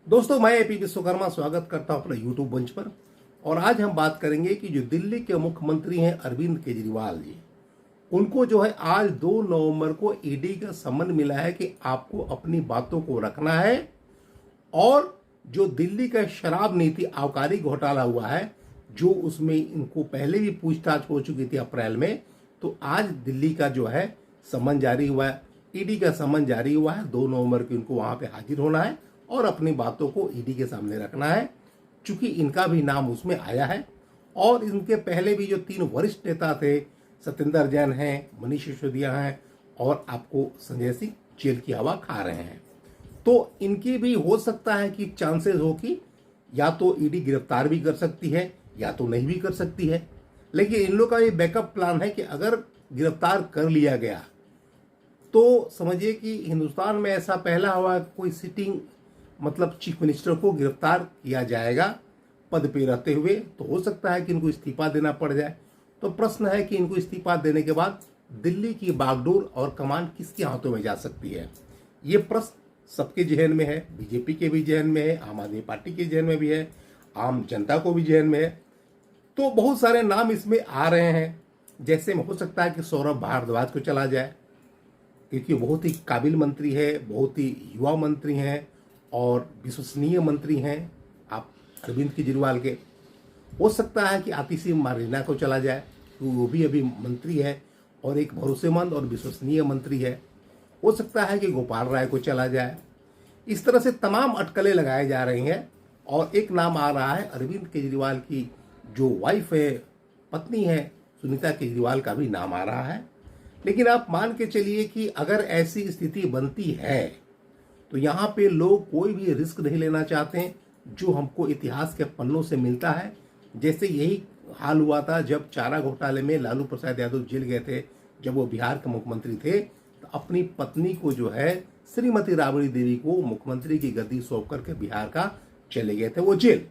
दोस्तों, मैं एपी विश्वकर्मा स्वागत करता हूं अपने यूट्यूब मंच पर। और आज हम बात करेंगे कि जो दिल्ली के मुख्यमंत्री हैं अरविंद केजरीवाल जी, उनको जो है आज 2 नवंबर को ईडी का सम्मन मिला है कि आपको अपनी बातों को रखना है। और जो दिल्ली का शराब नीति आबकारी घोटाला हुआ है, जो उसमें इनको पहले भी पूछताछ हो चुकी थी अप्रैल में, तो आज दिल्ली का जो है सम्मन जारी हुआ है, ईडी का सम्मन जारी हुआ है। 2 नवंबर को इनको वहां पे हाजिर होना है और अपनी बातों को ईडी के सामने रखना है, चूंकि इनका भी नाम उसमें आया है। और इनके पहले भी जो 3 वरिष्ठ नेता थे, सत्येंद्र जैन हैं, मनीष सिसोदिया हैं और आपको संजय सिंह, जेल की हवा खा रहे हैं। तो इनकी भी हो सकता है कि चांसेस हो कि या तो ईडी गिरफ्तार भी कर सकती है या तो नहीं भी कर सकती है। लेकिन इन लोग का ये बैकअप प्लान है कि अगर गिरफ्तार कर लिया गया तो समझिए कि हिंदुस्तान में ऐसा पहला हुआ कोई सिटिंग मतलब चीफ मिनिस्टर को गिरफ्तार किया जाएगा पद पे रहते हुए। तो हो सकता है कि इनको इस्तीफा देना पड़ जाए। तो प्रश्न है कि इनको इस्तीफा देने के बाद दिल्ली की बागडोर और कमान किसके हाथों में जा सकती है। ये प्रश्न सबके जहन में है, बीजेपी के भी जहन में है, आम आदमी पार्टी के जहन में भी है, आम जनता को भी जहन में है। तो बहुत सारे नाम इसमें आ रहे हैं। जैसे में हो सकता है कि सौरभ भारद्वाज को चला जाए, क्योंकि बहुत ही काबिल मंत्री है, बहुत ही युवा मंत्री हैं और विश्वसनीय मंत्री हैं आप अरविंद केजरीवाल के। हो सकता है कि आतिशी मार्लेना को चला जाए, तो वो भी अभी मंत्री है और एक भरोसेमंद और विश्वसनीय मंत्री है। हो सकता है कि गोपाल राय को चला जाए। इस तरह से तमाम अटकलें लगाए जा रही हैं। और एक नाम आ रहा है अरविंद केजरीवाल की जो वाइफ है, पत्नी है, सुनीता केजरीवाल का भी नाम आ रहा है। लेकिन आप मान के चलिए कि अगर ऐसी स्थिति बनती है तो यहाँ पे लोग कोई भी रिस्क नहीं लेना चाहते हैं, जो हमको इतिहास के पन्नों से मिलता है। जैसे यही हाल हुआ था जब चारा घोटाले में लालू प्रसाद यादव जेल गए थे, जब वो बिहार के मुख्यमंत्री थे, तो अपनी पत्नी को जो है श्रीमती राबड़ी देवी को मुख्यमंत्री की गद्दी सौंप करके बिहार का चले गए थे वो जेल।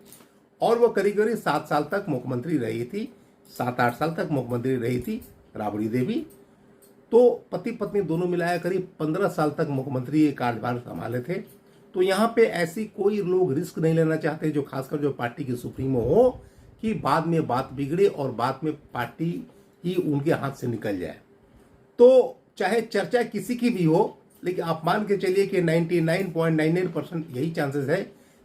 और वो करीब करीब 7 साल तक मुख्यमंत्री रही थी, 7-8 साल तक मुख्यमंत्री रही थी राबड़ी देवी। तो पति पत्नी दोनों मिलाया करीब 15 साल तक मुख्यमंत्री ये कार्यभार संभाले थे। तो यहाँ पे ऐसी कोई लोग रिस्क नहीं लेना चाहते, जो खासकर जो पार्टी की सुप्रीमो हो, कि बाद में बात बिगड़े और बाद में पार्टी ही उनके हाथ से निकल जाए। तो चाहे चर्चा किसी की भी हो, लेकिन आप मान के चलिए कि 99.99% यही चांसेस है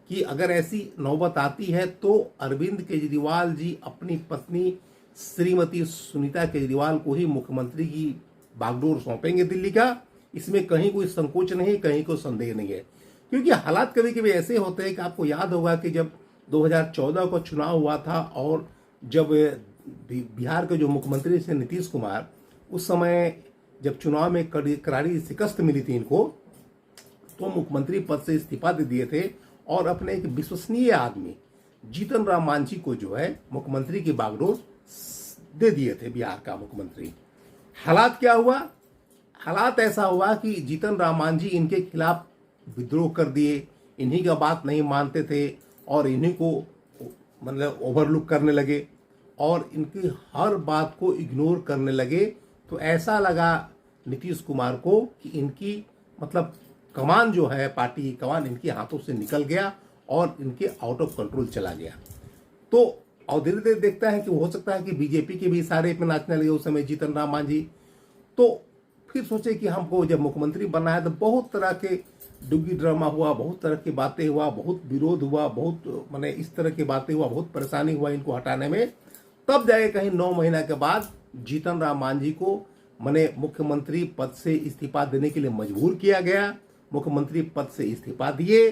कि अगर ऐसी नौबत आती है तो अरविंद केजरीवाल जी अपनी पत्नी श्रीमती सुनीता केजरीवाल को ही मुख्यमंत्री की बागडोर सौंपेंगे दिल्ली का। इसमें कहीं कोई संकोच नहीं, कहीं कोई संदेह नहीं है। क्योंकि हालात कभी कभी ऐसे होते हैं कि आपको याद होगा कि जब 2014 का चुनाव हुआ था और जब बिहार के जो मुख्यमंत्री थे नीतीश कुमार, उस समय जब चुनाव में करारी शिकस्त मिली थी इनको, तो मुख्यमंत्री पद से इस्तीफा दे दिए थे और अपने एक विश्वसनीय आदमी जीतन राम मांझी को जो है मुख्यमंत्री की बागडोर दे दिए थे बिहार का मुख्यमंत्री। हालात क्या हुआ? हालात ऐसा हुआ कि जीतन राम मांझी इनके खिलाफ विद्रोह कर दिए, इन्हीं का बात नहीं मानते थे और इन्हीं को मतलब ओवरलुक करने लगे और इनकी हर बात को इग्नोर करने लगे। तो ऐसा लगा नीतीश कुमार को कि इनकी मतलब कमान जो है, पार्टी की कमान इनके हाथों से निकल गया और इनके आउट ऑफ कंट्रोल चला गया। तो और धीरे धीरे देखता है कि हो सकता है कि बीजेपी के भी सारे पे नाचने लगे उस समय जीतन राम मांझी। तो फिर सोचे कि हमको जब मुख्यमंत्री बनना है तो बहुत तरह के डुग्गी ड्रामा हुआ, बहुत तरह की बातें हुआ, बहुत विरोध हुआ, बहुत माने इस तरह की बातें हुआ, बहुत परेशानी हुआ इनको हटाने में। तब जाके कहीं 9 महीना के बाद जीतन राम मांझी को माने मुख्यमंत्री पद से इस्तीफा देने के लिए मजबूर किया गया। मुख्यमंत्री पद से इस्तीफा दिए।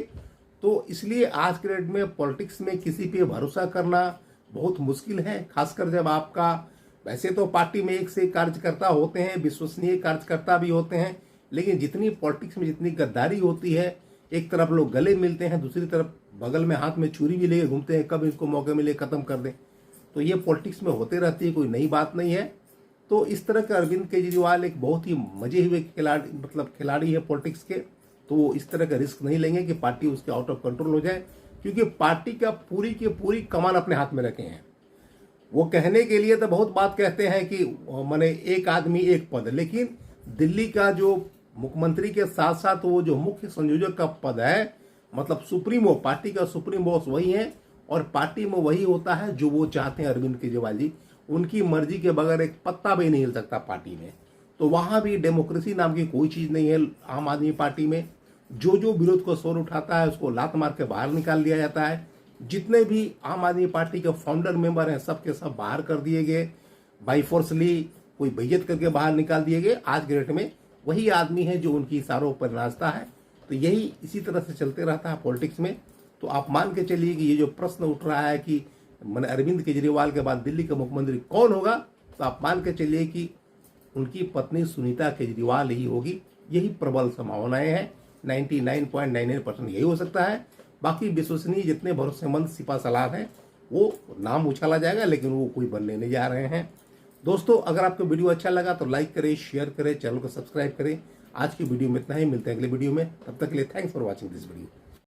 तो इसलिए आज के डेट में पॉलिटिक्स में किसी पे भरोसा करना बहुत मुश्किल है, खासकर जब आपका वैसे तो पार्टी में एक से एक कार्यकर्ता होते हैं, विश्वसनीय कार्यकर्ता भी होते हैं, लेकिन जितनी पॉलिटिक्स में जितनी गद्दारी होती है, एक तरफ लोग गले मिलते हैं, दूसरी तरफ बगल में हाथ में छुरी भी लेके घूमते हैं, कब इसको मौके मिले खत्म कर दें। तो ये पॉलिटिक्स में होते रहती है, कोई नई बात नहीं है। तो इस तरह का अरविंद केजरीवाल एक बहुत ही मजे हुए खिलाड़ी है पॉलिटिक्स के। तो वो इस तरह का रिस्क नहीं लेंगे कि पार्टी उसके आउट ऑफ कंट्रोल हो जाए, क्योंकि पार्टी का पूरी की पूरी कमान अपने हाथ में रखे हैं। वो कहने के लिए तो बहुत बात कहते हैं कि माने एक आदमी एक पद, लेकिन दिल्ली का जो मुख्यमंत्री के साथ साथ वो जो मुख्य संयोजक का पद है मतलब सुप्रीमो, पार्टी का सुप्रीम बॉस वही है और पार्टी में वही होता है जो वो चाहते हैं अरविंद केजरीवाल जी। उनकी मर्जी के बगैर एक पत्ता भी नहीं हिल सकता पार्टी में। तो वहां भी डेमोक्रेसी नाम की कोई चीज नहीं है आम आदमी पार्टी में। जो जो विरोध को शोर उठाता है उसको लात मार के बाहर निकाल दिया जाता है। जितने भी आम आदमी पार्टी के फाउंडर मेंबर हैं सबके सब बाहर कर दिए गए, बाई फोर्सली कोई बेइज्जत करके बाहर निकाल दिए गए। आज के डेट में वही आदमी है जो उनकी इशारों पर नाचता है। तो यही इसी तरह से चलते रहता है पॉलिटिक्स में। तो आप मान के चलिए कि ये जो प्रश्न उठ रहा है कि मैंने अरविंद केजरीवाल के बाद दिल्ली का मुख्यमंत्री कौन होगा, तो आप मान के चलिए कि उनकी पत्नी सुनीता केजरीवाल ही होगी। यही प्रबल संभावनाएं हैं। 99.99% यही हो सकता है। बाकी विश्वसनीय जितने भरोसेमंद सिपा सलार हैं वो नाम उछाला जाएगा, लेकिन वो कोई बनने नहीं जा रहे हैं। दोस्तों, अगर आपको वीडियो अच्छा लगा तो लाइक करें, शेयर करें, चैनल को सब्सक्राइब करें। आज की वीडियो में इतना ही, मिलते हैं अगले वीडियो में। तब तक के लिए thanks for watching this video.